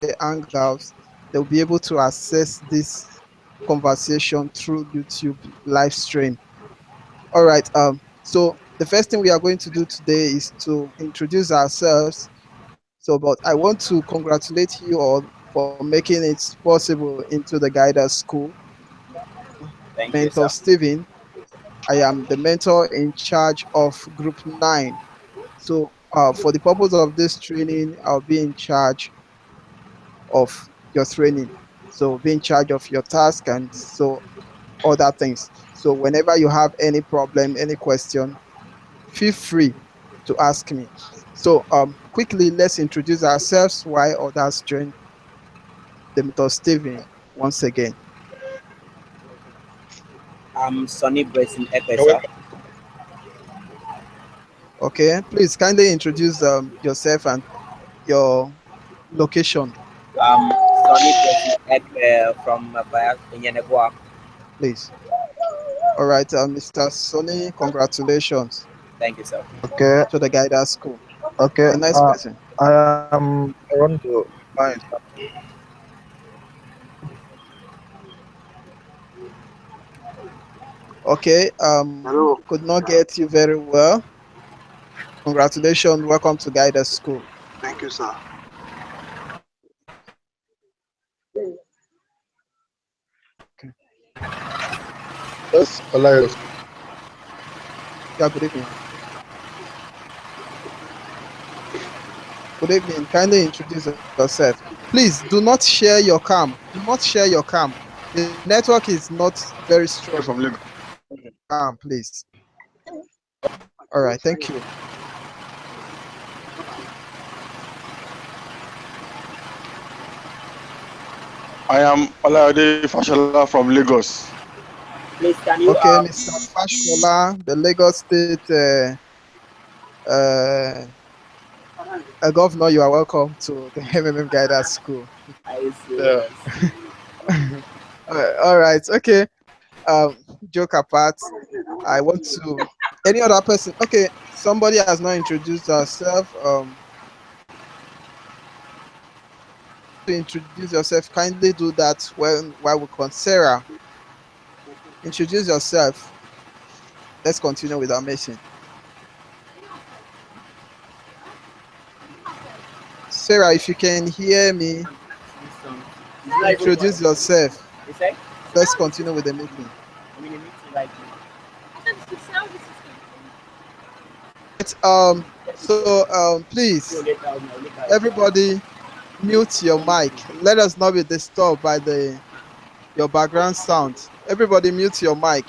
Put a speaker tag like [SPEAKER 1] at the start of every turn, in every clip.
[SPEAKER 1] Hangouts, they'll be able to access this conversation through YouTube live stream. All right. So the first thing we are going to do today is to introduce ourselves. So, but I want to congratulate you all for making it possible into the Guiders School.
[SPEAKER 2] Thank you,
[SPEAKER 1] Mentor
[SPEAKER 2] sir.
[SPEAKER 1] Steven. I am the mentor in charge of Group 9. So, for the purpose of this training, I'll be in charge of your training. So, be in charge of your task and so other things. So, whenever you have any problem, any question, feel free to ask me. So, quickly, let's introduce ourselves while others join the Mentor Steven once again.
[SPEAKER 2] I'm Sonny Bryson
[SPEAKER 3] You're
[SPEAKER 2] Epesa.
[SPEAKER 3] welcome.
[SPEAKER 1] Okay, please kindly introduce yourself and your location,
[SPEAKER 2] Sonny Bryson Epe from Bayas in Yenegua.
[SPEAKER 1] please. All right, Mr. Sonny, congratulations
[SPEAKER 2] Thank you, sir.
[SPEAKER 3] Okay,
[SPEAKER 1] to the Guidance School.
[SPEAKER 3] okay.
[SPEAKER 1] The next person.
[SPEAKER 3] I want to find.
[SPEAKER 1] Okay,
[SPEAKER 3] Hello.
[SPEAKER 1] could not get you very well. Congratulations, welcome to Guidance School.
[SPEAKER 3] Thank you, sir. Yes, Elias.
[SPEAKER 1] Yeah, good evening. Good evening. Kindly introduce yourself. Please do not share your cam. Do not share your cam. The network is not very strong.
[SPEAKER 3] From Lagos.
[SPEAKER 1] Cam, please. All right, thank you.
[SPEAKER 3] I am Olayode Fashola from Lagos.
[SPEAKER 2] Please, can you
[SPEAKER 1] Okay, Mr. Fashola, the Lagos State uh, governor, you are welcome to the MMM Guidance School.
[SPEAKER 2] are you
[SPEAKER 3] Yeah.
[SPEAKER 2] serious?
[SPEAKER 1] All right, okay. Joke apart, I want to. Any other person? Okay, somebody has not introduced herself. To introduce yourself, kindly do that when while we con Sarah. Introduce yourself. Let's continue with our mission. Sarah, if you can hear me, introduce yourself.
[SPEAKER 2] You say?
[SPEAKER 1] Let's continue with the meeting.
[SPEAKER 2] I'm in a meeting right now.
[SPEAKER 1] Right, so please, everybody mute your mic. Let us not be disturbed by your background sound. Everybody mute your mic.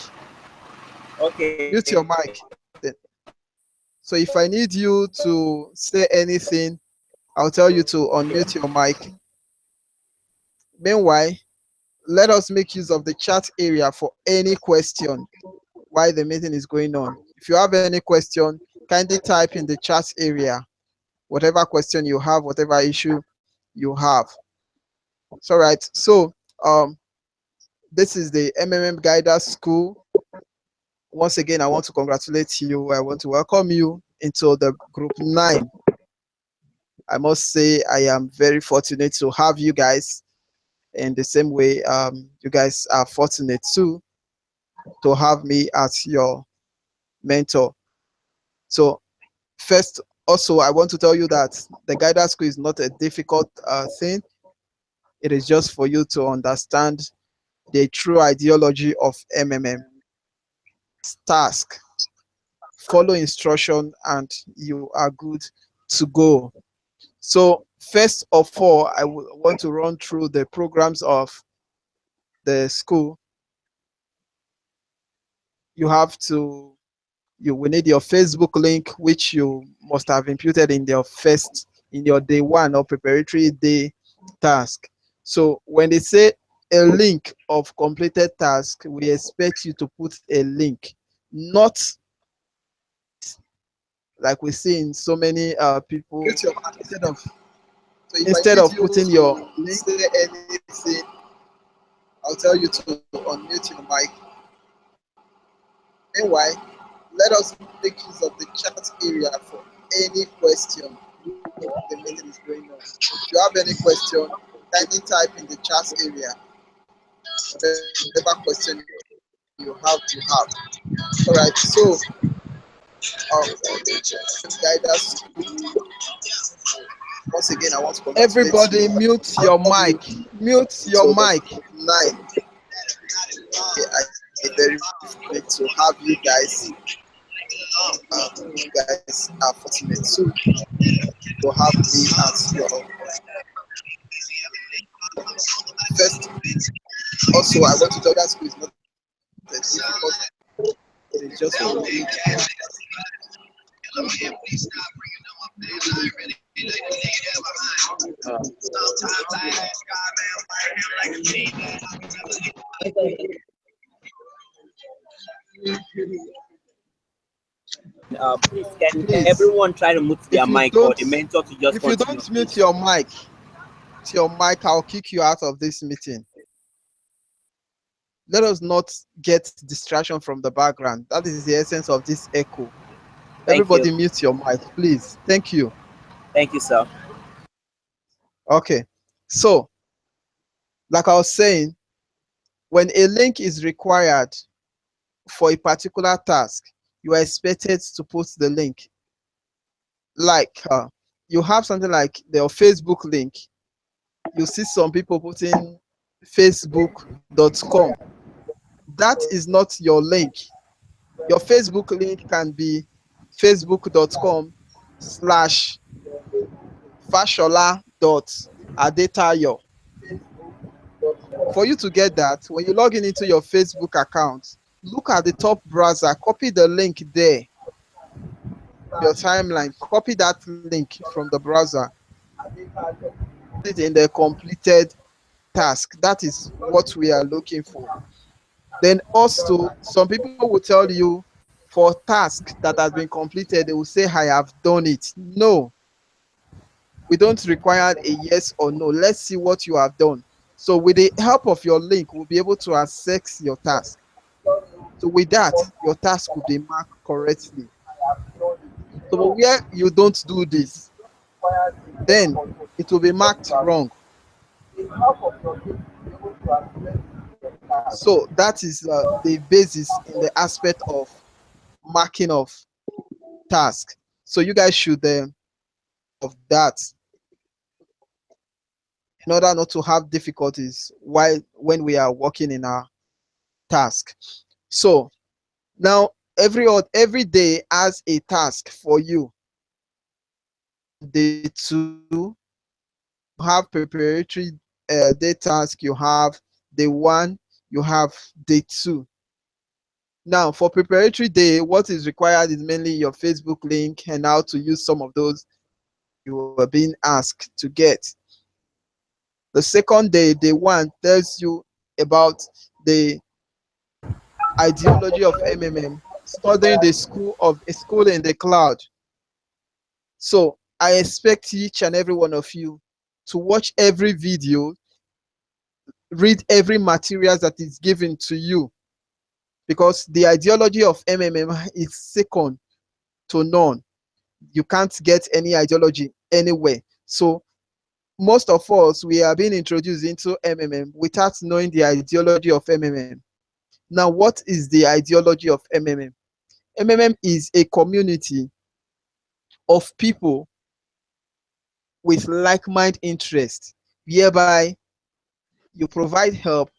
[SPEAKER 2] Okay.
[SPEAKER 1] Mute your mic. So if I need you to say anything, I'll tell you to unmute your mic. Meanwhile, let us make use of the chat area for any question while the meeting is going on. If you have any question, kindly type in the chat area whatever question you have, whatever issue you have. It's all right. So this is the MMM Guidance School. Once again, I want to congratulate you. I want to welcome you into the Group 9. I must say I am very fortunate to have you guys. In the same way, you guys are fortunate too to have me as your mentor. So first, also, I want to tell you that the Guidance School is not a difficult thing. It is just for you to understand the true ideology of MMM. Task, follow instruction, and you are good to go. So first of all, I want to run through the programs of the school. You have to, you will need your Facebook link, which you must have imputed in your day one or preparatory day task. So when they say a link of completed task, we expect you to put a link, not like we see in so many people instead of putting your link, say anything, I'll tell you to unmute your mic. Meanwhile, let us make use of the chat area for any question. the meeting is going on. If you have any question, kindly type in the chat area. Whatever question you have, you have. All right. So, guide us. Once again, I want to congratulate
[SPEAKER 2] Everybody,
[SPEAKER 1] you.
[SPEAKER 2] mute your mic. Mute your
[SPEAKER 1] So
[SPEAKER 2] mic.
[SPEAKER 1] 9. I very great to have you guys. You guys are fortunate to have me as your first. Also, I want to tell that school is not difficult. It is just for you.
[SPEAKER 2] Please, can
[SPEAKER 1] Please,
[SPEAKER 2] everyone try to mute their
[SPEAKER 1] if you
[SPEAKER 2] mic or
[SPEAKER 1] don't,
[SPEAKER 2] the mentor to just
[SPEAKER 1] if you
[SPEAKER 2] continue?
[SPEAKER 1] don't mute your mic, I'll kick you out of this meeting. Let us not get distraction from the background. That is the essence of this echo.
[SPEAKER 2] Thank
[SPEAKER 1] Everybody
[SPEAKER 2] you.
[SPEAKER 1] mute your mic, please. Thank you.
[SPEAKER 2] Thank you, sir.
[SPEAKER 1] Okay. So, like I was saying, when a link is required for a particular task, you are expected to put the link. Like you have something like their Facebook link. You see some people putting facebook.com. That is not your link. Your Facebook link can be facebook.com/fashola.adetayo. For you to get that, when you log into your Facebook account, look at the top browser, copy the link there, your timeline, copy that link from the browser, put it in the completed task. That is what we are looking for. Then also, some people will tell you for task that has been completed, they will say, I have done it. No, we don't require a yes or no. Let's see what you have done. So with the help of your link, we'll be able to access your task. So with that, your task will be marked correctly. So where you don't do this, then it will be marked wrong. So that is the basis in the aspect of marking of task. So you guys should of that in order not to have difficulties when we are working in our task. So now every day has a task for you. Day 2 have preparatory day task, you have day 1, you have day 2. Now for preparatory day, what is required is mainly your Facebook link and how to use some of those you are being asked to get. The second day, day 1, tells you about the ideology of MMM, studying the school in the cloud. So I expect each and every one of you to watch every video, read every material that is given to you, because the ideology of MMM is second to none. You can't get any ideology anywhere. So most of us, we are being introduced into MMM without knowing the ideology of MMM. Now, what is the ideology of MMM? MMM is a community of people with like-minded interests, whereby you provide help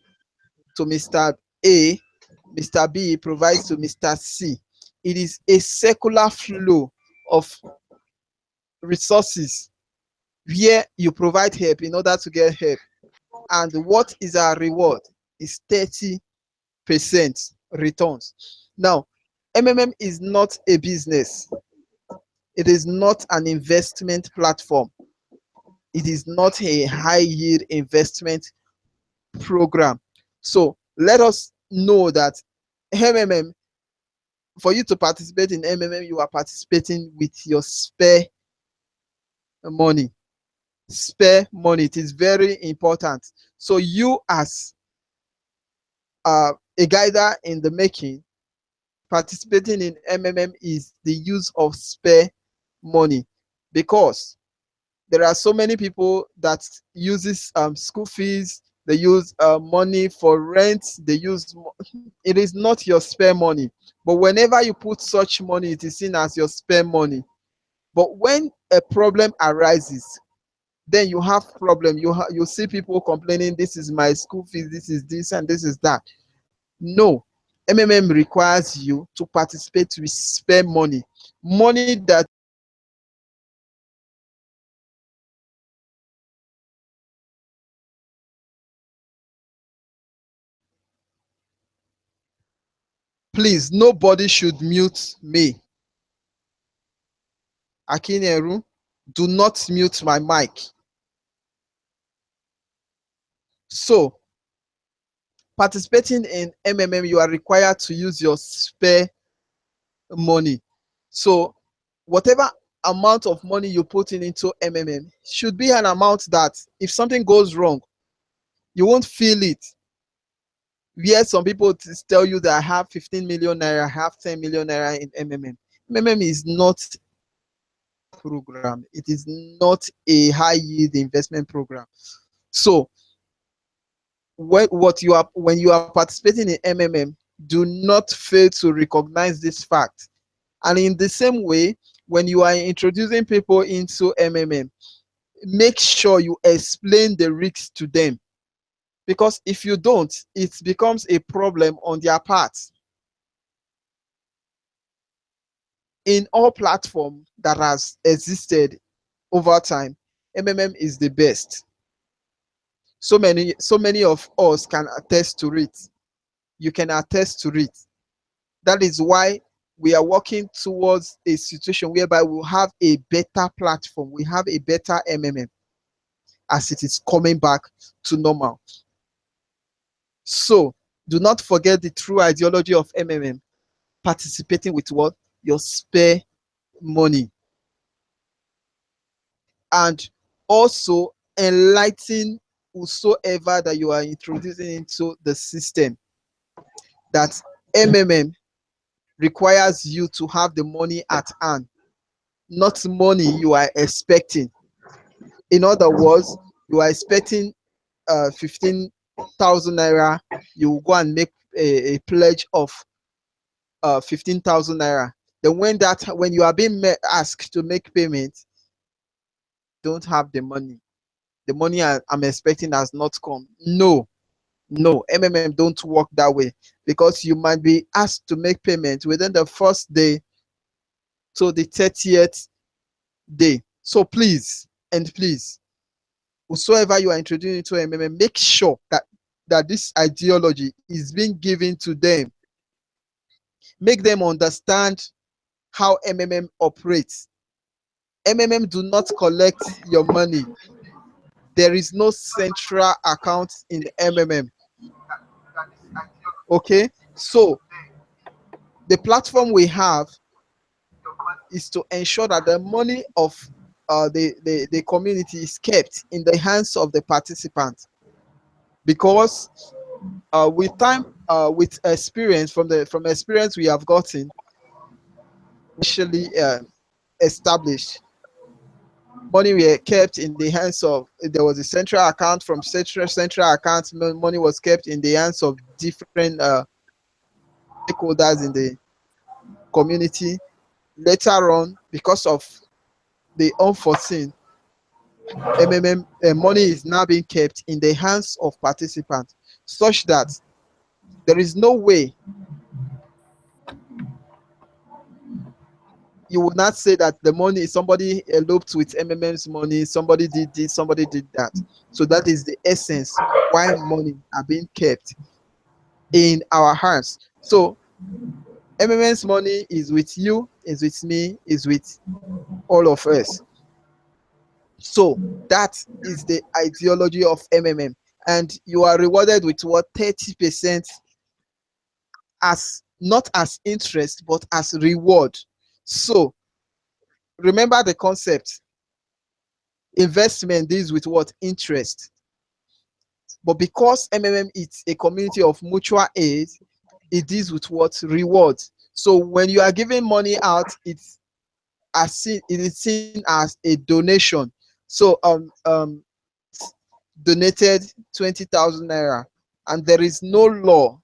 [SPEAKER 1] to Mr. A, Mr. B provides to Mr. C. It is a circular flow of resources where you provide help in order to get help. And what is our reward? Is 30% returns. Now, MMM is not a business. It is not an investment platform. It is not a high yield investment program. So let us know that MMM, for you to participate in MMM, you are participating with your spare money. Spare money. It is very important. So you as a guider in the making, participating in MMM is the use of spare money, because There are so many people that uses school fees, they use money for rent, they use it is not your spare money, but whenever you put such money, it is seen as your spare money. But when a problem arises, then you have problem. You see people complaining, this is my school fees, this is this and this is that. No, MMM requires you to participate with spare money, money that please, nobody should mute me. Akineru, do not mute my mic. So, participating in MMM, you are required to use your spare money. So, whatever amount of money you put in into MMM should be an amount that if something goes wrong, you won't feel it. Yes, some people tell you that I have 15 million naira, I have 10 million naira in MMM. MMM is not a program. It is not a high yield investment program. So when you are participating in MMM, do not fail to recognize this fact. And in the same way, when you are introducing people into MMM, make sure you explain the risks to them. Because if you don't, it becomes a problem on their part. In all platforms that has existed over time, MMM is the best. So many of us can attest to it. You can attest to it. That is why we are working towards a situation whereby we'll have a better platform. We have a better MMM as it is coming back to normal. So do not forget the true ideology of MMM, participating with what? Your spare money. And also enlighten whosoever that you are introducing into the system that MMM requires you to have the money at hand, not money you are expecting. In other words, you are expecting 15,000 naira, you go and make a pledge of 15,000 naira. Then when you are being asked to make payment, don't have the money. The money I'm expecting has not come. No, MMM don't work that way, because you might be asked to make payment within the first day to the 30th day. So please, whosoever you are introducing into MMM, make sure that this ideology is being given to them. Make them understand how MMM operates. MMM do not collect your money. There is no central account in MMM. Okay, so the platform we have is to ensure that the money of the community is kept in the hands of the participants, because with time, with experience, from experience we have gotten, initially established, money were kept in the hands of, there was a central account. From central account, money was kept in the hands of different stakeholders in the community. Later on, because of the unforeseen, MMM money is now being kept in the hands of participants, such that there is no way you would not say that the money, somebody eloped with MMM's money, somebody did this, somebody did that. So that is the essence why money are being kept in our hands. So MMM's money is with you, is with me, is with all of us. So that is the ideology of MMM, and you are rewarded with what? 30%, as not as interest but as reward. So remember the concept. Investment deals with what? Interest. But because MMM is a community of mutual aid, it deals with what? Rewards. So when you are giving money out, it is seen as a donation. So donated 20,000 naira, and there is no law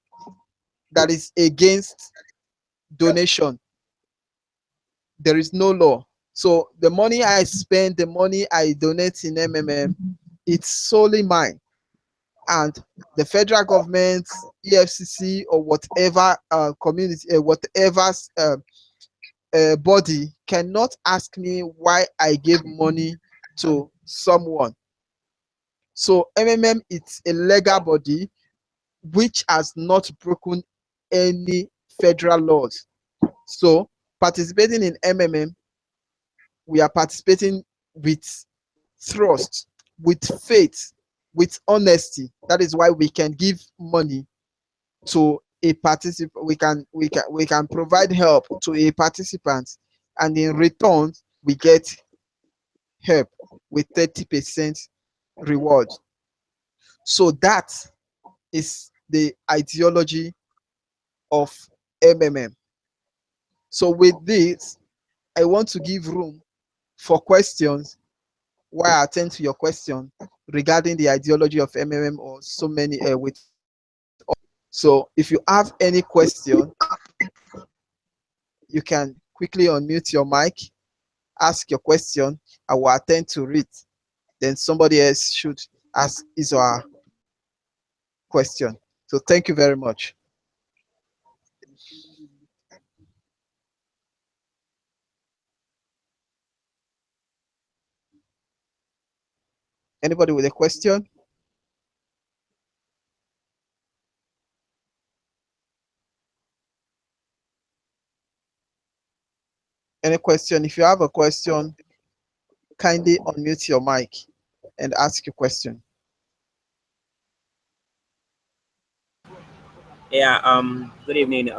[SPEAKER 1] that is against donation. There is no law. So the money I spend, the money I donate in MMM, it's solely mine. And the federal government, EFCC, or whatever community, whatever body cannot ask me why I gave money to someone. So MMM, it's a legal body which has not broken any federal laws. So participating in MMM, we are participating with trust, with faith, with honesty. That is why we can give money to a participant. We can provide help to a participant, and in return we get help with 30% reward. So that is the ideology of MMM. So with this, I want to give room for questions while I attend to your question regarding the ideology of MMM or so many with. So if you have any question, you can quickly unmute your mic, ask your question. I will attend to it. Then somebody else should ask his or her question. So thank you very much. Anybody with a question? Any question? If you have a question, kindly unmute your mic and ask your question.
[SPEAKER 2] Yeah, good evening.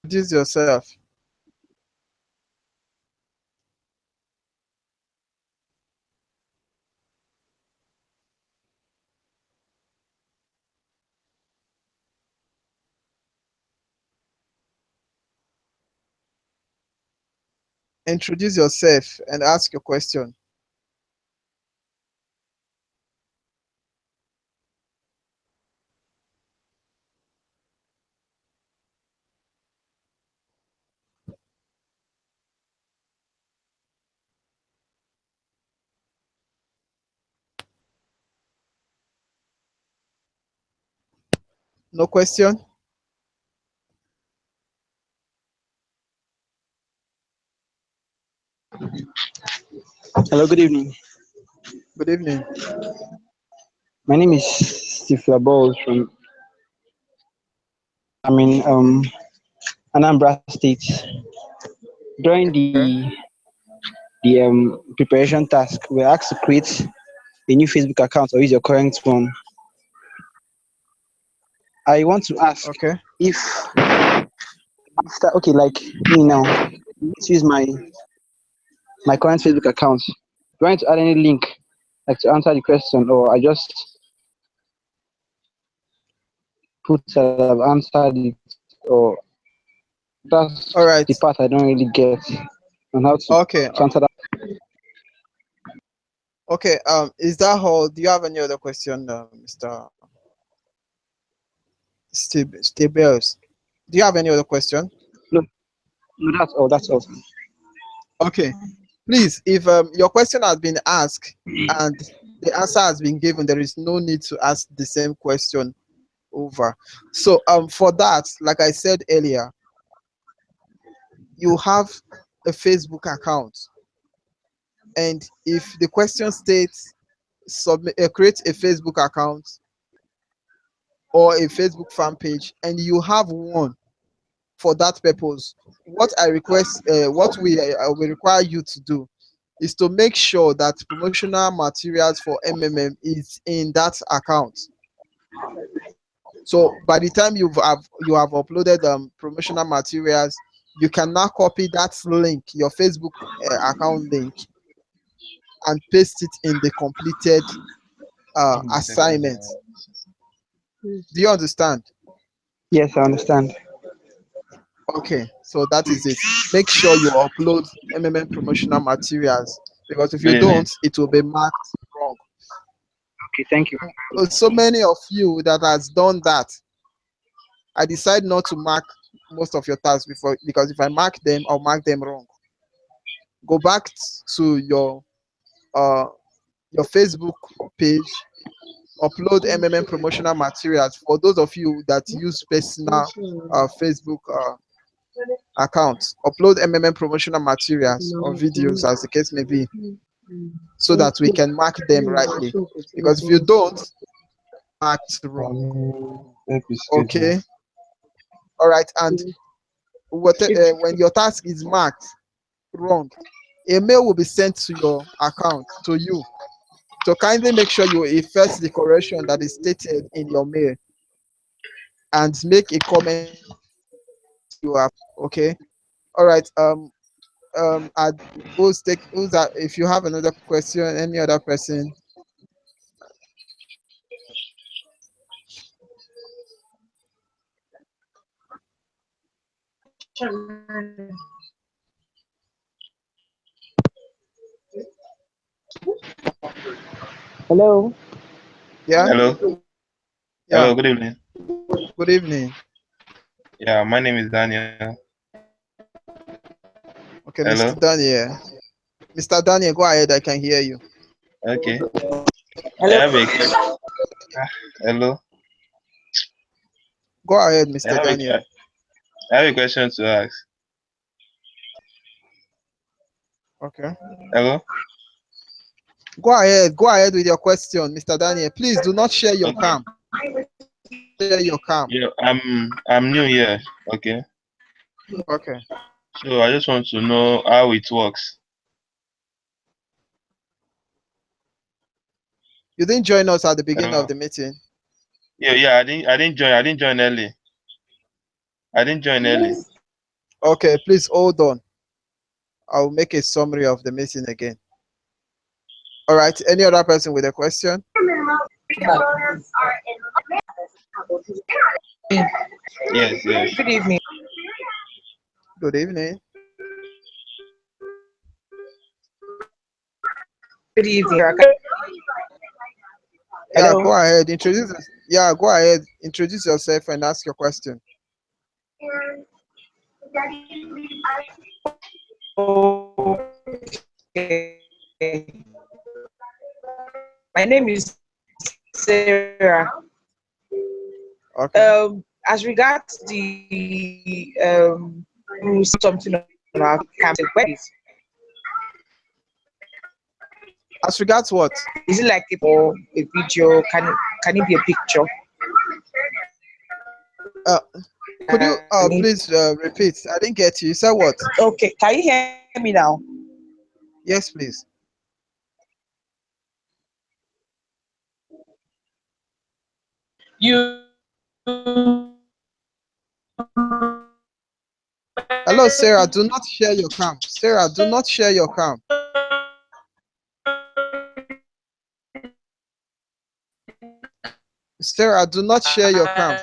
[SPEAKER 1] Introduce yourself. Introduce yourself and ask your question. No question?
[SPEAKER 4] Hello, good evening.
[SPEAKER 1] Good evening.
[SPEAKER 4] My name is Steve Labol from Anambra State. During the preparation task, we're asked to create a new Facebook account or use your current one. I want to ask
[SPEAKER 1] Okay.
[SPEAKER 4] if after, okay, like me now, let's use my current Facebook account. Do I need to add any link like to answer the question, or I just put that I've answered it, or that's
[SPEAKER 1] All right.
[SPEAKER 4] the part I don't really get on how to
[SPEAKER 1] Okay.
[SPEAKER 4] answer that.
[SPEAKER 1] Okay. Is that all? Do you have any other question, Mr. Stebels? Do you have any other question?
[SPEAKER 4] No, that's all. That's all.
[SPEAKER 1] Okay. Please, if your question has been asked and the answer has been given, there is no need to ask the same question over. So for that, like I said earlier, you have a Facebook account, and if the question states create a Facebook account or a Facebook fan page, and you have one for that purpose, what I request, what we will require you to do is to make sure that promotional materials for MMM is in that account. So by the time you have uploaded promotional materials, you can now copy that link, your Facebook account link, and paste it in the completed assignment. Do you understand?
[SPEAKER 4] Yes, I understand.
[SPEAKER 1] Okay. So that is it. Make sure you upload MMM promotional materials, because if
[SPEAKER 3] Good
[SPEAKER 1] you
[SPEAKER 3] evening.
[SPEAKER 1] don't, it will be marked wrong.
[SPEAKER 4] Okay, thank you.
[SPEAKER 1] So many of you that has done that, I decide not to mark most of your tasks before, because if I mark them, I'll mark them wrong. Go back to your Facebook page, upload MMM promotional materials. For those of you that use personal Facebook accounts, upload MMM promotional materials or videos, as the case may be, so that we can mark them rightly. Because if you don't, mark wrong. Okay. All right. And when your task is marked wrong, a mail will be sent to your account, to you. So kindly make sure you effect the correction that is stated in your mail and make a comment you have. Okay. All right. If you have another question, any other person.
[SPEAKER 4] Hello.
[SPEAKER 1] Yeah.
[SPEAKER 3] Hello.
[SPEAKER 1] Yeah.
[SPEAKER 3] Hello. Good evening.
[SPEAKER 1] Good evening.
[SPEAKER 3] Yeah, my name is Daniel.
[SPEAKER 1] Okay,
[SPEAKER 3] Hello.
[SPEAKER 1] Mr. Daniel. Mr. Daniel, go ahead. I can hear you.
[SPEAKER 3] Okay. I
[SPEAKER 2] Hello.
[SPEAKER 3] have a hello.
[SPEAKER 1] Go ahead,
[SPEAKER 3] I
[SPEAKER 1] Mr.
[SPEAKER 3] have
[SPEAKER 1] Daniel.
[SPEAKER 3] I have a question to ask.
[SPEAKER 1] Okay.
[SPEAKER 3] Hello.
[SPEAKER 1] Go ahead. Go ahead with your question, Mr. Daniel. Please do not share your
[SPEAKER 3] Okay.
[SPEAKER 1] cam. Share your cam.
[SPEAKER 3] Yeah, I'm new here. Okay.
[SPEAKER 1] Okay.
[SPEAKER 3] So I just want to know how it works.
[SPEAKER 1] You didn't join us at the beginning
[SPEAKER 3] Hello.
[SPEAKER 1] of the meeting.
[SPEAKER 3] Yeah. I didn't join. I didn't join early. I didn't join early.
[SPEAKER 1] Okay, please hold on. I'll make a summary of the meeting again. All right. Any other person with a question?
[SPEAKER 3] Yes. Yes.
[SPEAKER 2] Good evening.
[SPEAKER 1] Good evening.
[SPEAKER 2] Good evening.
[SPEAKER 1] Yeah,
[SPEAKER 2] Hello.
[SPEAKER 1] go ahead. Yeah, go ahead. Introduce yourself and ask your question.
[SPEAKER 2] Okay. My name is Sarah.
[SPEAKER 1] Okay.
[SPEAKER 2] As regards the something on our campus, where
[SPEAKER 1] As regards what?
[SPEAKER 2] is it like or a video? Can it be a picture?
[SPEAKER 1] Could you please repeat? I didn't get you. You said what?
[SPEAKER 2] Okay, can you hear me now?
[SPEAKER 1] Yes, please.
[SPEAKER 2] You
[SPEAKER 1] Hello, Sarah. Do not share your cam. Sarah, do not share your cam. Sarah, do not share your cam.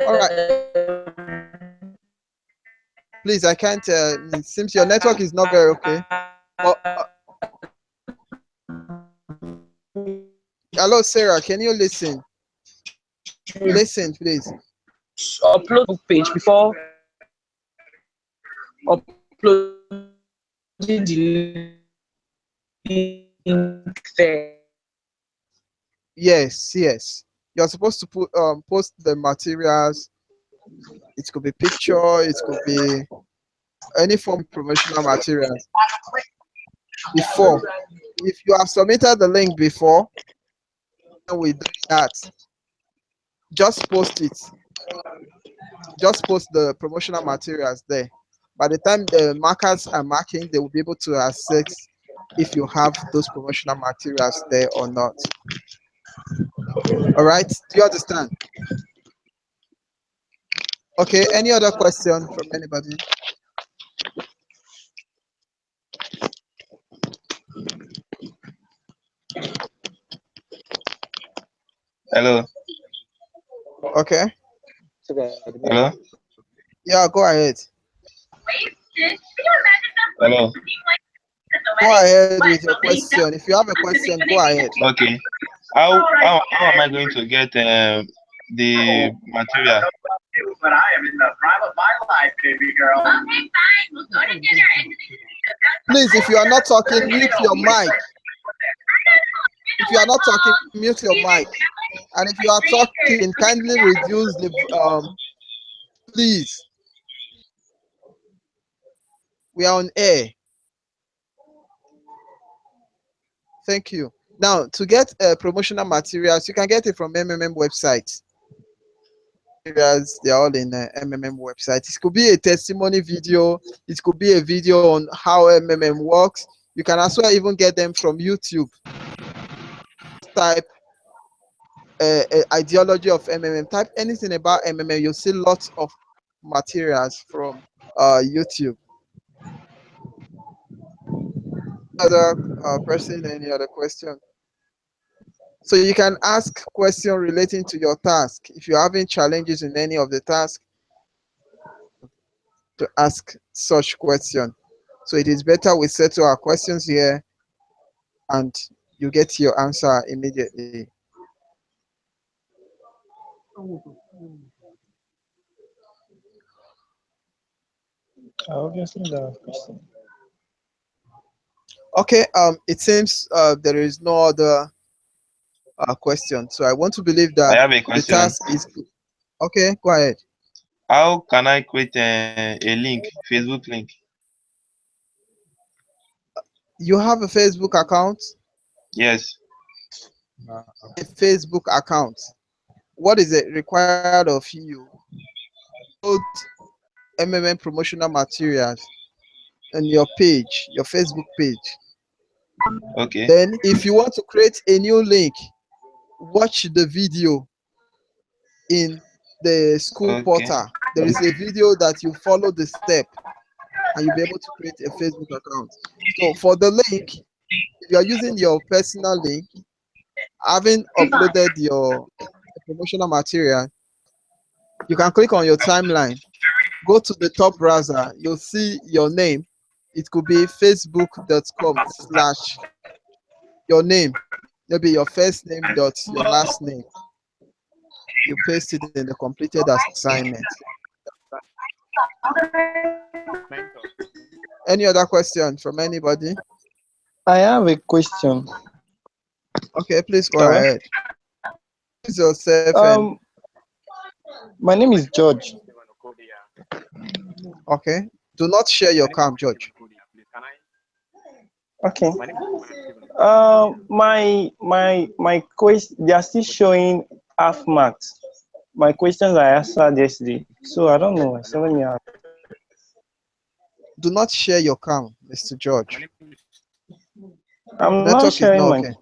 [SPEAKER 1] All right. Please, I can't. It seems your network is not very okay. Hello, Sarah. Can you listen? Listen, please.
[SPEAKER 2] upload book page before uploading the link there.
[SPEAKER 1] Yes, yes. You're supposed to post the materials. It could be picture. It could be any form of promotional materials. Before, if you have submitted the link before, we do that. Just post it. Just post the promotional materials there. By the time the markers are marking, they will be able to assess if you have those promotional materials there or not. All right. Do you understand? Okay. Any other question from anybody?
[SPEAKER 3] Hello.
[SPEAKER 1] Okay.
[SPEAKER 3] Hello.
[SPEAKER 1] Yeah, go ahead.
[SPEAKER 3] Hello.
[SPEAKER 1] Go ahead with your question. If you have a question, go ahead.
[SPEAKER 3] Okay. How am I going to get the material?
[SPEAKER 5] But I am in the prime of my life, baby girl. Okay, fine. We'll go to dinner.
[SPEAKER 1] Please, if you are not talking, mute your mic. If you are not talking, mute your mic. And if you are talking, kindly reduce the please. We are on air. Thank you. Now, to get promotional materials, you can get it from MMM website. They're all in MMM website. It could be a testimony video. It could be a video on how MMM works. You can as well even get them from YouTube. Type ideology of MMM. Type anything about MMM. You'll see lots of materials from YouTube. Other person, any other question? So you can ask question relating to your task. If you're having challenges in any of the tasks, to ask such question. So it is better we settle our questions here and you get your answer immediately.
[SPEAKER 6] Obviously, the question.
[SPEAKER 1] Okay, it seems there is no other question. So I want to believe
[SPEAKER 3] I
[SPEAKER 1] that
[SPEAKER 3] have a
[SPEAKER 1] the
[SPEAKER 3] question.
[SPEAKER 1] task is okay. Go ahead.
[SPEAKER 3] How can I create a link, Facebook link?
[SPEAKER 1] You have a Facebook account?
[SPEAKER 3] Yes.
[SPEAKER 1] A Facebook account. What is it required of you? Load MMM promotional materials on your page, your Facebook page.
[SPEAKER 3] Okay.
[SPEAKER 1] Then if you want to create a new link, watch the video in the school
[SPEAKER 3] Okay.
[SPEAKER 1] portal. There is a video that you follow the step and you'll be able to create a Facebook account. So for the link, if you are using your personal link, having uploaded your promotional material, you can click on your timeline, go to the top browser, you'll see your name. It could be facebook.com/ your name, maybe your first name dot your last name. You paste it in the completed assignment. Any other question from anybody?
[SPEAKER 6] I have a question.
[SPEAKER 1] Okay, please go
[SPEAKER 6] Hello?
[SPEAKER 1] ahead. Introduce yourself and
[SPEAKER 6] My name is George.
[SPEAKER 1] okay. Do not share your cam, George.
[SPEAKER 6] Okay. My question, they are still showing half marks. My questions I answered yesterday, so I don't know. So let me ask.
[SPEAKER 1] Do not share your cam, Mr. George.
[SPEAKER 6] I'm
[SPEAKER 1] The
[SPEAKER 6] not
[SPEAKER 1] network is
[SPEAKER 6] sharing
[SPEAKER 1] not
[SPEAKER 6] my.
[SPEAKER 1] okay.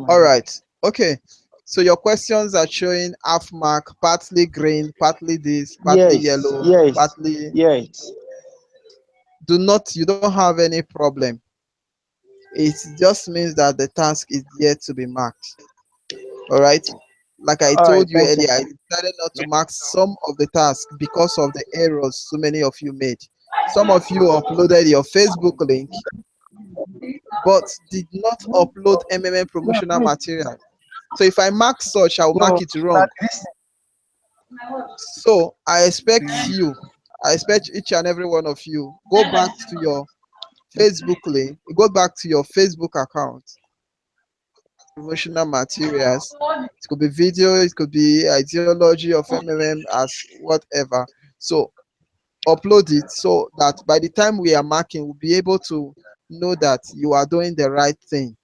[SPEAKER 1] All right. Okay. So your questions are showing half mark, partly green, partly this, partly yellow,
[SPEAKER 6] yes,
[SPEAKER 1] partly.
[SPEAKER 6] yes.
[SPEAKER 1] You don't have any problem. It just means that the task is yet to be marked. All right. Like I
[SPEAKER 6] All right,
[SPEAKER 1] told you
[SPEAKER 6] thank you.
[SPEAKER 1] earlier, I decided not to mark some of the tasks because of the errors so many of you made. Some of you uploaded your Facebook link, but did not upload MMM promotional material. So if I mark such, I'll mark it wrong. So I expect each and every one of you, go back to your Facebook link, go back to your Facebook account, promotional materials. It could be video, it could be ideology of MMM as whatever. So upload it so that by the time we are marking, we'll be able to know that you are doing the right thing.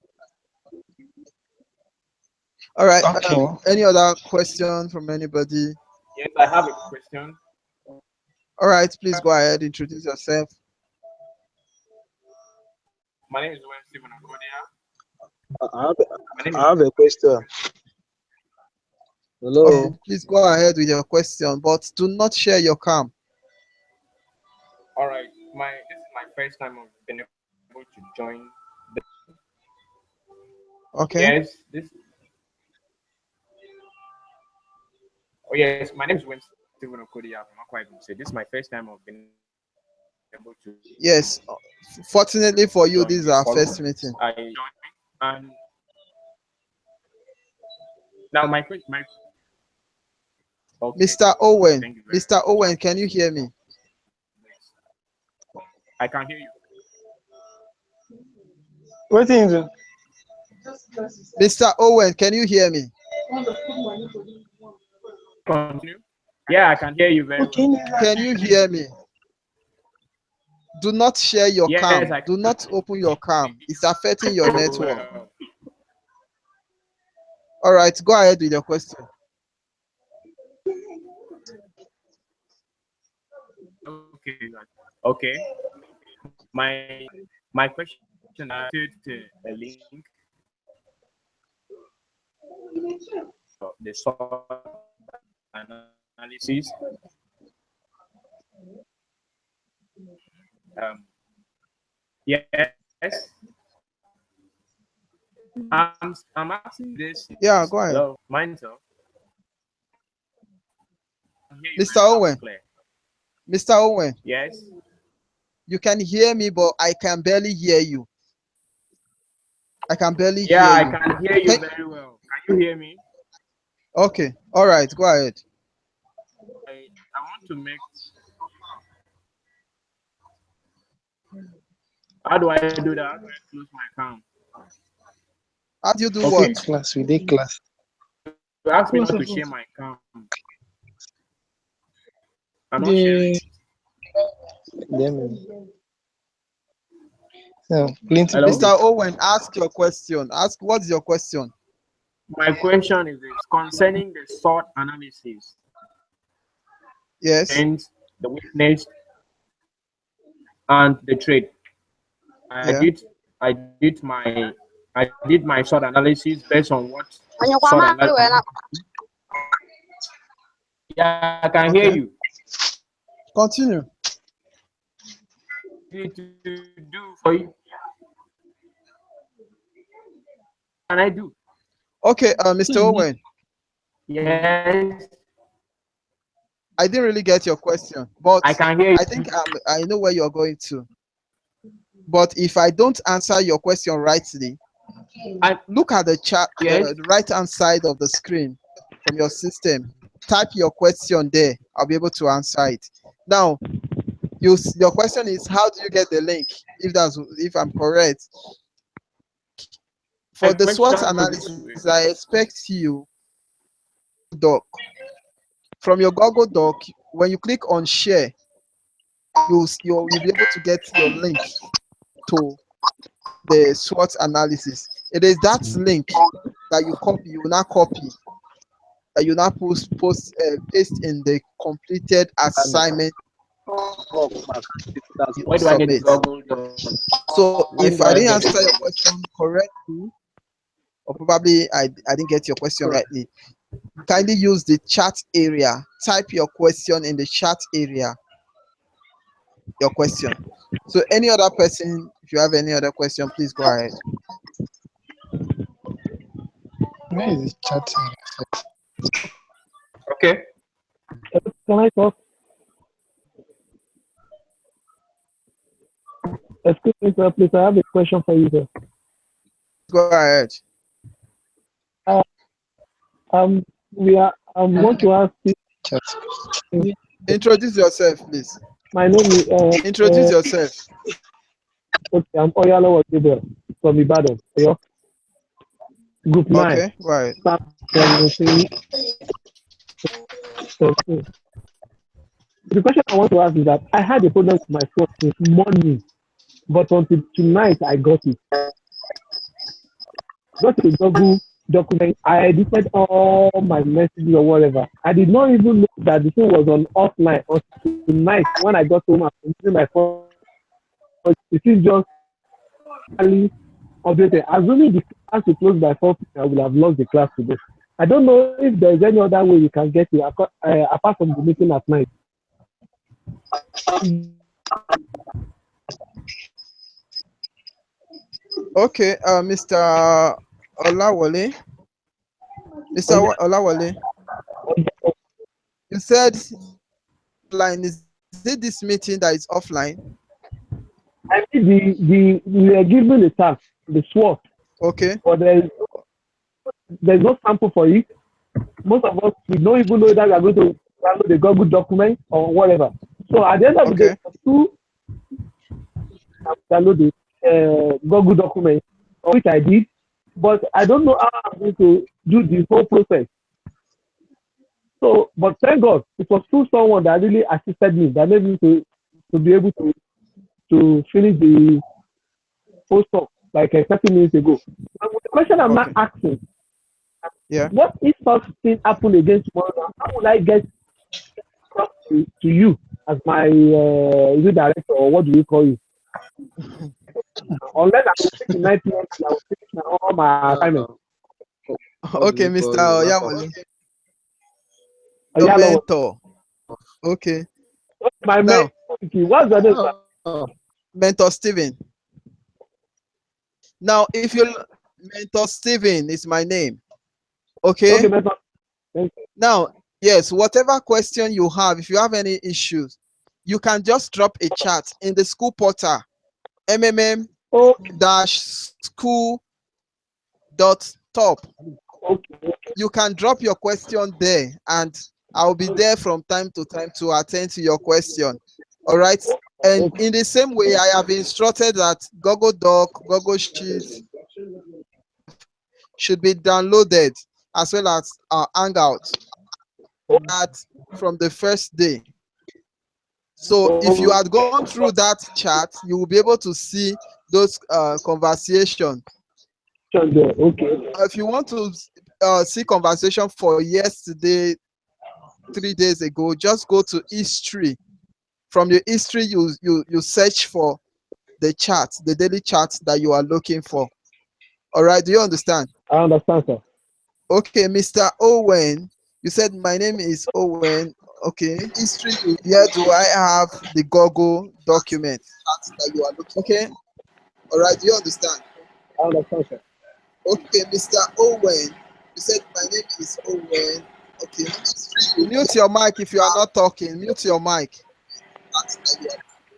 [SPEAKER 1] All right.
[SPEAKER 6] Okay.
[SPEAKER 1] Any other question from anybody?
[SPEAKER 2] Yes, I have a question.
[SPEAKER 1] All right, please go ahead, introduce yourself.
[SPEAKER 2] My name is Wayne Stephen Akodia.
[SPEAKER 7] I have a question. Hello.
[SPEAKER 1] Okay, please go ahead with your question, but do not share your cam.
[SPEAKER 2] All right, this is my first time of being able to join.
[SPEAKER 1] Okay.
[SPEAKER 2] Yes, Oh yes, my name is Wayne Stephen Okodia from Akwa Ibom. So this is my first time of being able to.
[SPEAKER 1] Yes. Fortunately for you,
[SPEAKER 2] join
[SPEAKER 1] this is
[SPEAKER 2] the
[SPEAKER 1] our
[SPEAKER 2] call.
[SPEAKER 1] first meeting.
[SPEAKER 2] I joined, and now my question, my okay,
[SPEAKER 1] Mr. Owen,
[SPEAKER 2] thank you very
[SPEAKER 1] Mr.
[SPEAKER 2] much.
[SPEAKER 1] Owen, can you hear me?
[SPEAKER 2] I can hear you.
[SPEAKER 6] What thing is
[SPEAKER 1] Mr. Owen, can you hear me?
[SPEAKER 2] Continue. Yeah, I can hear you very
[SPEAKER 6] okay?
[SPEAKER 2] well.
[SPEAKER 1] Can you hear me? Do not share your
[SPEAKER 2] Yes,
[SPEAKER 1] cam.
[SPEAKER 2] I
[SPEAKER 1] Do
[SPEAKER 2] can.
[SPEAKER 1] not open your cam. It's affecting your
[SPEAKER 2] Very
[SPEAKER 1] network.
[SPEAKER 2] well.
[SPEAKER 1] All right, go ahead with your question.
[SPEAKER 2] Okay. Okay. My question to a link the SWOT analysis. Yes. I'm asking this.
[SPEAKER 1] Yeah, go ahead.
[SPEAKER 2] Hello, Mindself.
[SPEAKER 1] Mr. Owen. Mr. Owen,
[SPEAKER 2] Yes.
[SPEAKER 1] you can hear me, but I can barely hear you. I can barely
[SPEAKER 2] Yeah, I
[SPEAKER 1] hear you.
[SPEAKER 2] can hear you very well. Can you hear me?
[SPEAKER 1] Okay, all right, go ahead.
[SPEAKER 2] I want to make. How do I do that? How do I close my account?
[SPEAKER 1] How do you do
[SPEAKER 2] Okay.
[SPEAKER 1] what?
[SPEAKER 7] Class, we did class.
[SPEAKER 2] You asked me not to share my account. I'm not sharing.
[SPEAKER 7] Plenty
[SPEAKER 2] Hello?
[SPEAKER 1] Mr. Owen, ask your question. Ask what's your question?
[SPEAKER 2] My question is this concerning the SWOT analysis
[SPEAKER 1] Yes.
[SPEAKER 2] and the weakness and the trade. I
[SPEAKER 1] Yeah.
[SPEAKER 2] did my SWOT analysis based on what SWOT analysis. Yeah, I can hear
[SPEAKER 1] Okay.
[SPEAKER 2] you.
[SPEAKER 1] Continue.
[SPEAKER 2] To do for you. What can I do?
[SPEAKER 1] Okay, Mr. Owen,
[SPEAKER 2] Yes,
[SPEAKER 1] I didn't really get your question, but
[SPEAKER 2] I can hear you.
[SPEAKER 1] I think I know where you're going to. But if I don't answer your question rightly, look at the chat,
[SPEAKER 2] Yes.
[SPEAKER 1] the right-hand side of the screen from your system. Type your question there. I'll be able to answer it. Now, your question is, how do you get the link? If I'm correct. For the SWOT analysis, I expect you doc. From your Google Doc, when you click on share, you'll be able to get your link to the SWOT analysis. It is that link that you copy, you will not copy, that you now paste in the completed assignment.
[SPEAKER 2] Where do I get Google Doc?
[SPEAKER 1] So
[SPEAKER 2] When
[SPEAKER 1] if
[SPEAKER 2] do
[SPEAKER 1] I
[SPEAKER 2] I
[SPEAKER 1] didn't
[SPEAKER 2] get
[SPEAKER 1] answer
[SPEAKER 2] it?
[SPEAKER 1] your question correctly, or probably I didn't get your question rightly, kindly use the chat area. Type your question in the chat area. Your question. So any other person, if you have any other question, please go ahead.
[SPEAKER 7] Where is the chat?
[SPEAKER 2] Okay.
[SPEAKER 8] Can I talk? Excuse me, sir, please. I have a question for you, sir.
[SPEAKER 1] Go ahead.
[SPEAKER 8] We want to ask you.
[SPEAKER 7] Chat.
[SPEAKER 1] Introduce yourself, please.
[SPEAKER 8] My name is.
[SPEAKER 1] Introduce yourself.
[SPEAKER 8] Okay, I'm Oyalawa Gabriel from Ibadan. Yeah. Group 9.
[SPEAKER 1] Okay, go ahead.
[SPEAKER 8] Start from 13. The question I want to ask is that I had a problem with my phone since morning, but until tonight I got it. Got a Google document. I edited all my messages or whatever. I did not even know that the thing was on offline until tonight when I got home and using my phone. It is just updated. Assuming the class will close by 4 p.m., I will have lost the class today. I don't know if there is any other way you can get it apart from the meeting at night.
[SPEAKER 1] Okay, Mr. Olawale. Mr. Olawale, you said offline. Is it this meeting that is offline?
[SPEAKER 8] I mean we are given the task, the SWOT,
[SPEAKER 1] Okay.
[SPEAKER 8] but there's no sample for it. Most of us we don't even know that we are going to download the Google document or whatever. So at the end of the day,
[SPEAKER 1] Okay.
[SPEAKER 8] two download the Google document, which I did, but I don't know how I'm going to do the whole process. So, but thank God, it was through someone that really assisted me, that made me to be able to finish the post-op like 30 minutes ago. Now, the question I'm not
[SPEAKER 1] Okay.
[SPEAKER 8] asking,
[SPEAKER 1] Yeah.
[SPEAKER 8] what if something happen again tomorrow? How will I get to you as my is it director or what do you call you? Unless I will take the night months, I will finish all my assignments.
[SPEAKER 9] What do
[SPEAKER 1] Okay,
[SPEAKER 9] we
[SPEAKER 1] Mr.
[SPEAKER 9] call you? Lack of
[SPEAKER 1] Oyawole, your
[SPEAKER 8] Yeah, Lord.
[SPEAKER 1] mentor. Okay.
[SPEAKER 8] My
[SPEAKER 1] Now,
[SPEAKER 8] mentor, what's the name, sir?
[SPEAKER 1] Mentor Steven. Now, if you Mentor Steven is my name. Okay.
[SPEAKER 8] Okay, mentor. Thank you.
[SPEAKER 1] Now, yes, whatever question you have, if you have any issues, you can just drop a chat in the school portal, mmm-school.top.
[SPEAKER 8] Okay.
[SPEAKER 1] You can drop your question there, and I'll be there from time to time to attend to your question. All right. And in the same way, I have instructed that Google Doc, Google Sheets should be downloaded, as well as Hangout, that from the first day. So if you had gone through that chat, you will be able to see those conversations.
[SPEAKER 8] Okay.
[SPEAKER 1] If you want to see conversation for yesterday, 3 days ago, just go to history. From your history, you search for the chat, the daily chat that you are looking for. All right, do you understand?
[SPEAKER 8] I understand, sir.
[SPEAKER 1] Okay, Mr. Owen, you said my name is Owen. Okay, history. Here do I have the Google document that you are looking? Okay, all right, do you understand?
[SPEAKER 8] I understand, sir.
[SPEAKER 1] Okay, Mr. Owen, you said my name is Owen. Okay, mute your mic if you are not talking. Mute your mic.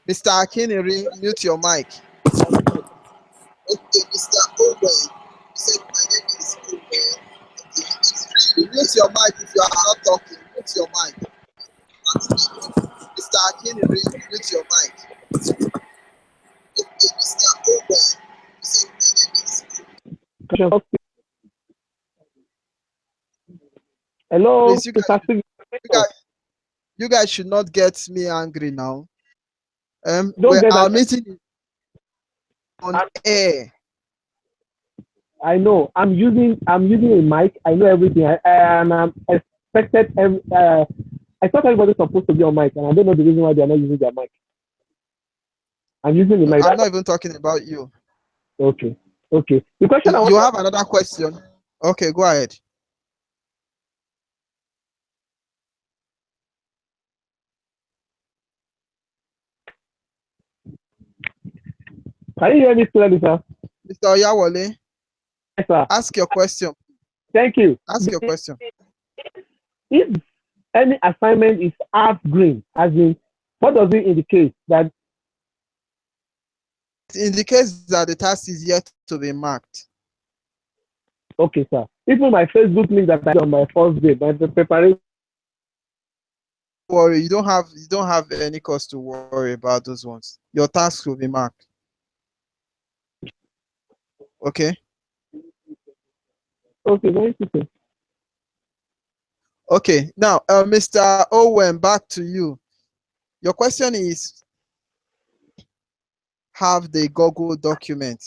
[SPEAKER 1] Mr. Akiniri, mute your mic. Okay, Mr. Owen, you said my name is Owen. Okay, mute your mic if you are not talking. Mute your mic. Mr. Akiniri, mute your mic. Okay, Mr. Owen, you said my name is Owen.
[SPEAKER 8] Hello,
[SPEAKER 1] Please,
[SPEAKER 8] Mr. Steve.
[SPEAKER 1] you guys should not get me angry now.
[SPEAKER 8] Don't get
[SPEAKER 1] Our
[SPEAKER 8] angry.
[SPEAKER 1] meeting is on air.
[SPEAKER 8] I know. I'm using a mic. I know everything. And I'm expected. I thought everybody's supposed to be on mic, and I don't know the reason why they are not using their mic. I'm using the mic.
[SPEAKER 1] I'm not even talking about you.
[SPEAKER 8] Okay. Okay. The question
[SPEAKER 1] You have another question? Okay, go ahead.
[SPEAKER 8] Can you hear me clearly, sir?
[SPEAKER 1] Mr. Oyawole,
[SPEAKER 8] Yes, sir.
[SPEAKER 1] ask your question.
[SPEAKER 8] Thank you.
[SPEAKER 1] Ask your question.
[SPEAKER 8] If any assignment is half green, as in, what does it indicate? That
[SPEAKER 1] It indicates that the task is yet to be marked.
[SPEAKER 8] okay, sir. Even my Facebook link that I did on my first day, my preparation.
[SPEAKER 1] Don't worry, you don't have any cause to worry about those ones. Your task will be marked. Okay.
[SPEAKER 8] Okay, thank you, sir.
[SPEAKER 1] Okay. Now, Mr. Owen, back to you. Your question is, have the Google document.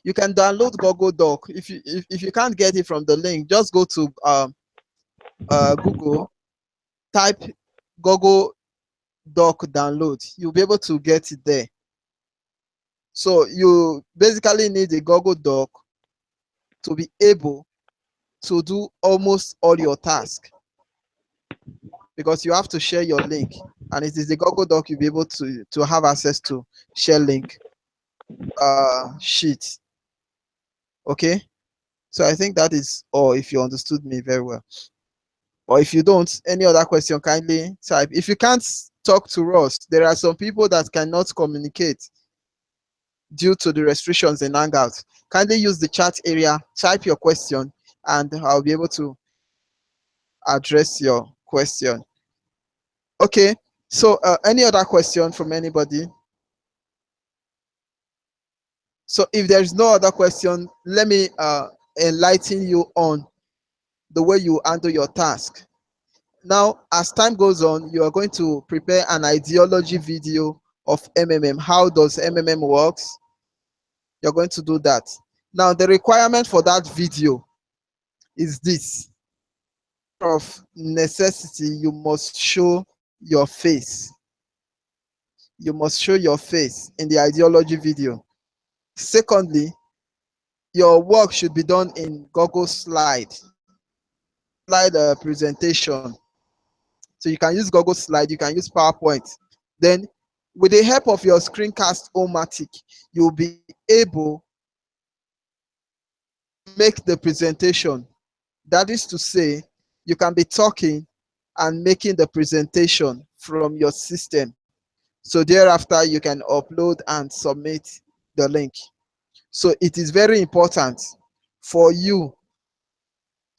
[SPEAKER 1] You can download Google Doc. If you can't get it from the link, just go to Google, type Google Doc download. You'll be able to get it there. So you basically need a Google Doc to be able to do almost all your tasks, because you have to share your link, and it is the Google Doc you'll be able to have access to share link sheet. Okay, so I think that is all, if you understood me very well. Or if you don't, any other question, kindly type. If you can't talk to us. There are some people that cannot communicate due to the restrictions in Hangouts. Kindly use the chat area, type your question, and I'll be able to address your question. Okay, so any other question from anybody? So if there's no other question, let me enlighten you on the way you handle your task. Now, as time goes on, you are going to prepare an ideology video of MMM. How does MMM works? You're going to do that. Now, the requirement for that video is this. Of necessity, you must show your face. You must show your face in the ideology video. Secondly, your work should be done in Google Slide presentation. So you can use Google Slide, you can use PowerPoint. Then with the help of your Screencast-O-Matic, you'll be able to make the presentation. That is to say, you can be talking and making the presentation from your system. So thereafter, you can upload and submit the link. So it is very important for you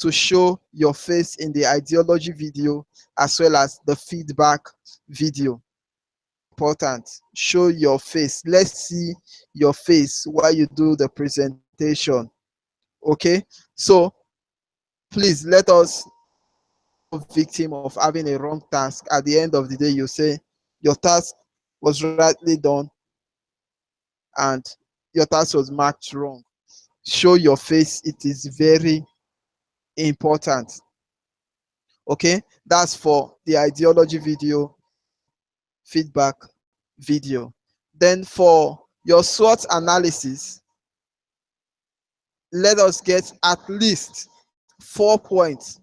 [SPEAKER 1] to show your face in the ideology video as well as the feedback video. Important, show your face. Let's see your face while you do the presentation. Okay, so please let us not be victim of having a wrong task. At the end of the day, you say your task was rightly done and your task was marked wrong. Show your face. It is very important. Okay, that's for the ideology video, feedback video. Then for your SWOT analysis, let us get at least 4 points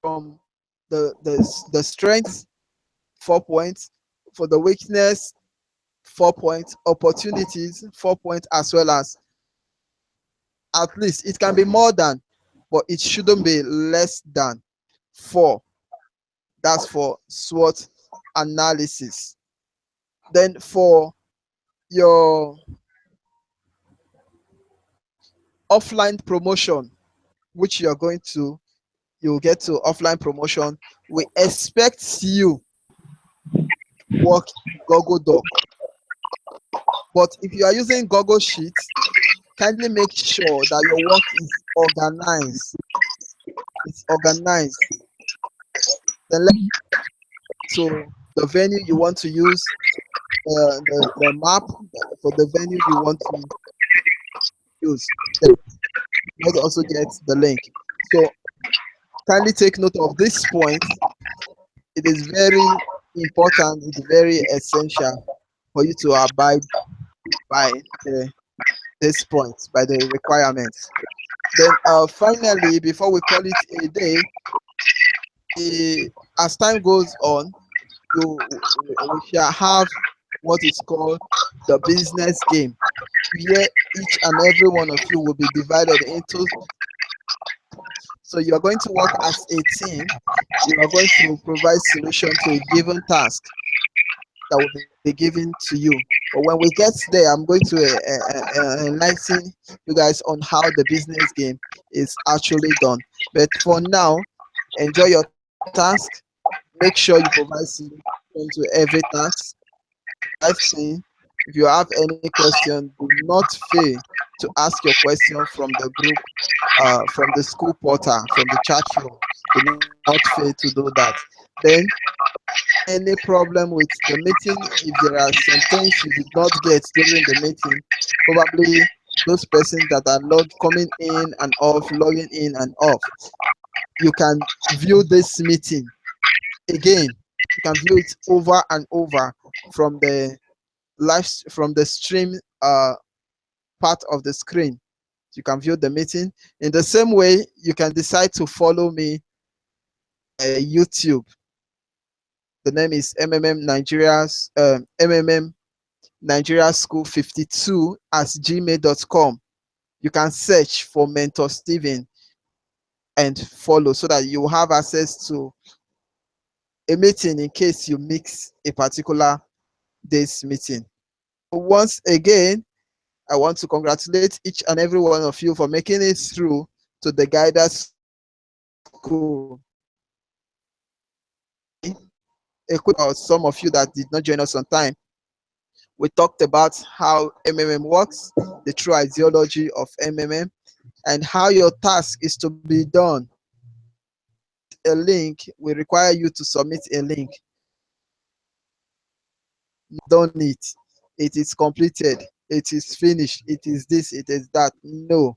[SPEAKER 1] from the strengths, 4 points, for the weakness, 4 points, opportunities, 4 points, as well as at least, it can be more than, but it shouldn't be less than 4. That's for SWOT analysis. Then for your offline promotion, which you'll get to offline promotion, we expect you work in Google Doc. But if you are using Google Sheets, kindly make sure that your work is organized. It's organized. Then so the venue you want to use, the map for the venue you want to use. Let's also get the link. So kindly take note of this point. It is very important, it's very essential for you to abide by this point, by the requirements. Then finally, before we call it a day, as time goes on, we shall have what is called the business game, where each and every one of you will be divided into. So you are going to work as a team. You are going to provide solution to a given task that will be given to you. But when we get there, I'm going to enlighten you guys on how the business game is actually done. But for now, enjoy your task. Make sure you provide solution to every task. I've seen. If you have any question, do not fail to ask your question from the group, from the school portal, from the chat room. Do not fail to do that. Then, any problem with the meeting, if there are some things you did not get during the meeting, probably those persons that are coming in and off, logging in and off, you can view this meeting again. You can view it over and over from the stream part of the screen. You can view the meeting. In the same way, you can decide to follow me YouTube. The name is MMM Nigeria School 52 at gmail.com. You can search for Mentor Steven and follow so that you have access to a meeting in case you mix a particular day's meeting. Once again, I want to congratulate each and every one of you for making it through to the guidance school. A quick about some of you that did not join us on time. We talked about how MMM works, the true ideology of MMM, and how your task is to be done. A link, we require you to submit a link. Done it. It is completed. It is finished. It is this, it is that. No.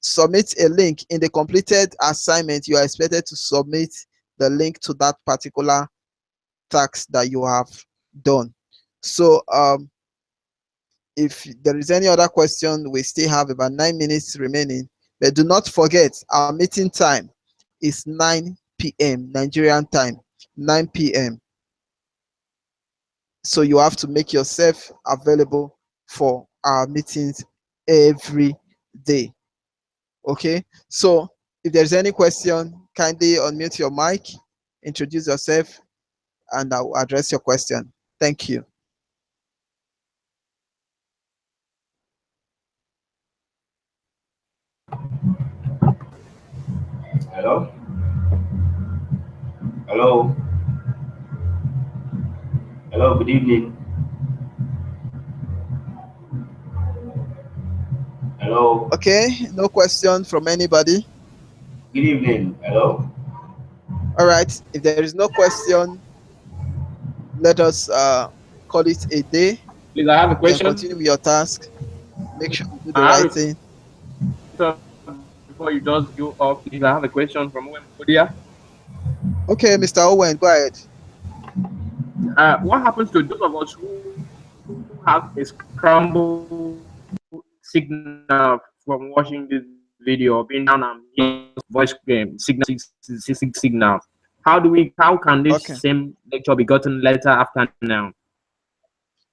[SPEAKER 1] Submit a link. In the completed assignment, you are expected to submit the link to that particular task that you have done. So if there is any other question, we still have about 9 minutes remaining. But do not forget, our meeting time is 9 p.m. Nigerian time, 9 p.m. So you have to make yourself available for our meetings every day. Okay, so if there's any question, kindly unmute your mic, introduce yourself, and I'll address your question. Thank you.
[SPEAKER 9] Hello? Hello? Hello, good evening. Hello?
[SPEAKER 1] Okay, no question from anybody.
[SPEAKER 9] Good evening. Hello?
[SPEAKER 1] All right, if there is no question, let us call it a day.
[SPEAKER 2] Please, I have a
[SPEAKER 1] You can
[SPEAKER 2] question.
[SPEAKER 1] continue with your task. Make sure you do the
[SPEAKER 2] I have
[SPEAKER 1] right
[SPEAKER 2] a
[SPEAKER 1] thing.
[SPEAKER 2] before you just go off, please, I have a question from Odia.
[SPEAKER 1] Okay, Mr. Owen, go ahead.
[SPEAKER 2] What happens to those of us who have a scrambled signal from watching this video, being down and voice signal? How can this
[SPEAKER 1] Okay.
[SPEAKER 2] same lecture be gotten later after now?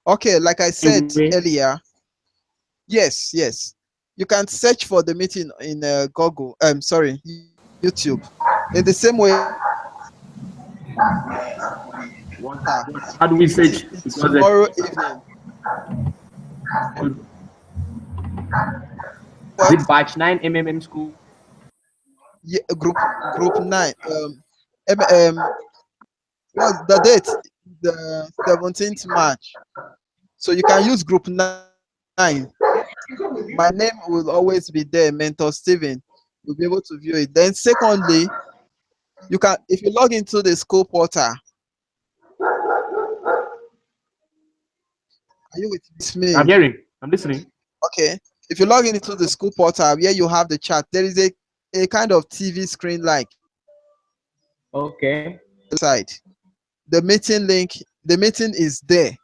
[SPEAKER 1] Okay, like I said
[SPEAKER 2] Anyway.
[SPEAKER 1] earlier, yes, you can search for the meeting in Google. Sorry, YouTube. In the same way.
[SPEAKER 2] How do we search?
[SPEAKER 1] Tomorrow evening.
[SPEAKER 2] Is it batch 9 MMM school?
[SPEAKER 1] Yeah, group 9. What's the date? The 17th March. So you can use group 9. My name will always be there, Mentor Steven. You'll be able to view it. Then secondly, you can, if you log into the school portal. Are you with me?
[SPEAKER 2] I'm hearing. I'm listening.
[SPEAKER 1] Okay. If you log into the school portal where you have the chat, there is a kind of TV screen like.
[SPEAKER 2] Okay.
[SPEAKER 1] Side. The meeting link, the meeting is there.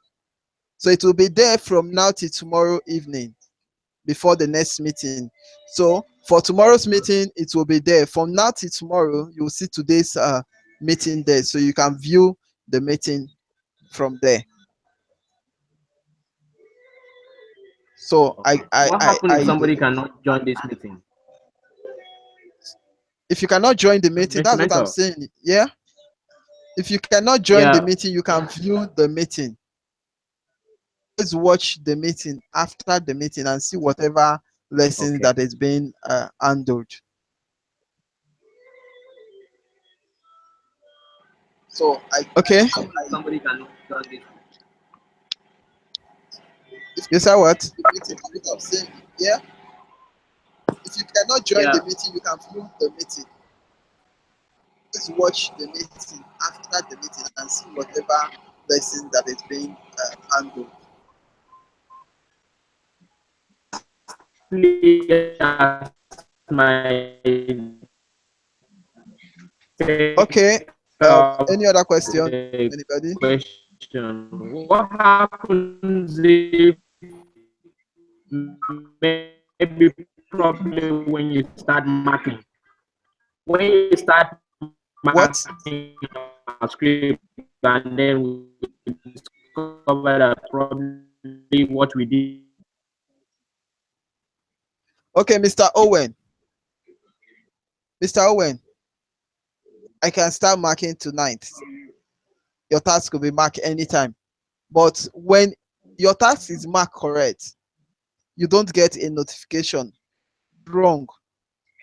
[SPEAKER 1] So it will be there from now till tomorrow evening before the next meeting. So for tomorrow's meeting, it will be there. From now till tomorrow, you will see today's meeting there. So you can view the meeting from there. So
[SPEAKER 2] what happens if somebody cannot join this meeting?
[SPEAKER 1] If you cannot join the meeting, that's what I'm saying. Yeah. If you cannot join the meeting, you can view the meeting. Let's watch the meeting after the meeting and see whatever lesson that is being handled. So okay.
[SPEAKER 2] Somebody cannot join this.
[SPEAKER 1] You say what? Yeah. If you cannot join the meeting, you can view the meeting. Let's watch the meeting after the meeting and see whatever lesson that is being handled. Okay. Any other question? Anybody?
[SPEAKER 2] Question. What happens if maybe probably when you start marking? When you start marking a script and then we discover that probably what we did.
[SPEAKER 1] Okay, Mr. Owen. Mr. Owen, I can start marking tonight. Your task will be marked anytime. But when your task is marked correct, you don't get a notification. Wrong.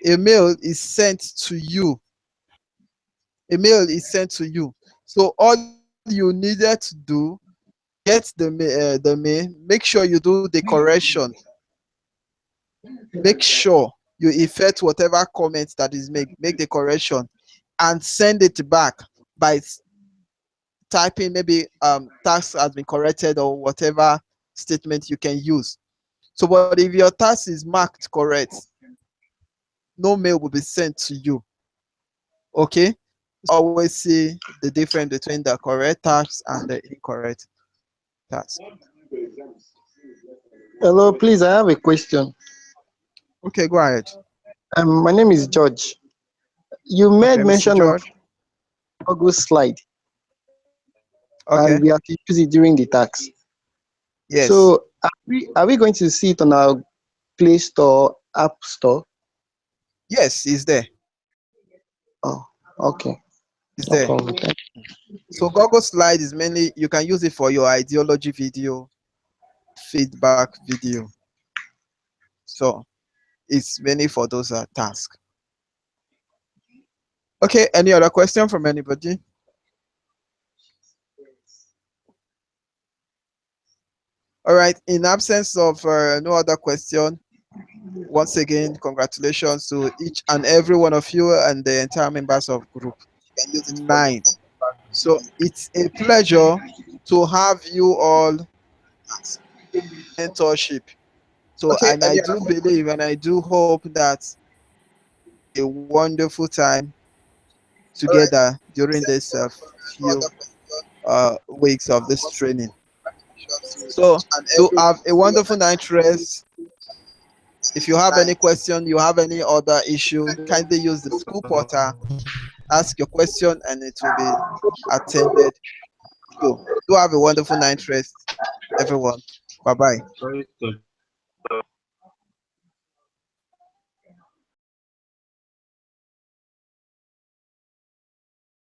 [SPEAKER 1] A mail is sent to you. A mail is sent to you. So all you needed to do, get the mail, make sure you do the correction. Make sure you effect whatever comments that is made, make the correction, and send it back by typing maybe task has been corrected or whatever statement you can use. So, but if your task is marked correct, no mail will be sent to you. Okay? Always see the difference between the correct task and the incorrect task.
[SPEAKER 7] Hello, please, I have a question.
[SPEAKER 1] Okay, go ahead.
[SPEAKER 7] My name is George. You made
[SPEAKER 1] Okay, Mr.
[SPEAKER 7] mention of
[SPEAKER 1] George.
[SPEAKER 7] Google Slide,
[SPEAKER 1] Okay.
[SPEAKER 7] and we have to use it during the tax.
[SPEAKER 1] Yes.
[SPEAKER 7] So, are we going to see it on our Play Store, App Store?
[SPEAKER 1] Yes, it's there.
[SPEAKER 7] Oh, okay.
[SPEAKER 1] It's
[SPEAKER 7] No
[SPEAKER 1] there.
[SPEAKER 7] problem.
[SPEAKER 1] So Google Slide is mainly, you can use it for your ideology video, feedback video. So it's mainly for those tasks. Okay, any other question from anybody? All right, in absence of no other question, once again, congratulations to each and every one of you and the entire members of Group 9. So it's a pleasure to have you all mentorship. So,
[SPEAKER 7] Okay,
[SPEAKER 1] and I do believe and I do hope that a wonderful time together during this few weeks of this training. So, to have a wonderful night rest. If you have any question, you have any other issue, kindly use the school portal, ask your question, and it will be attended. So, do have a wonderful night rest, everyone. Bye-bye.
[SPEAKER 2] Very good.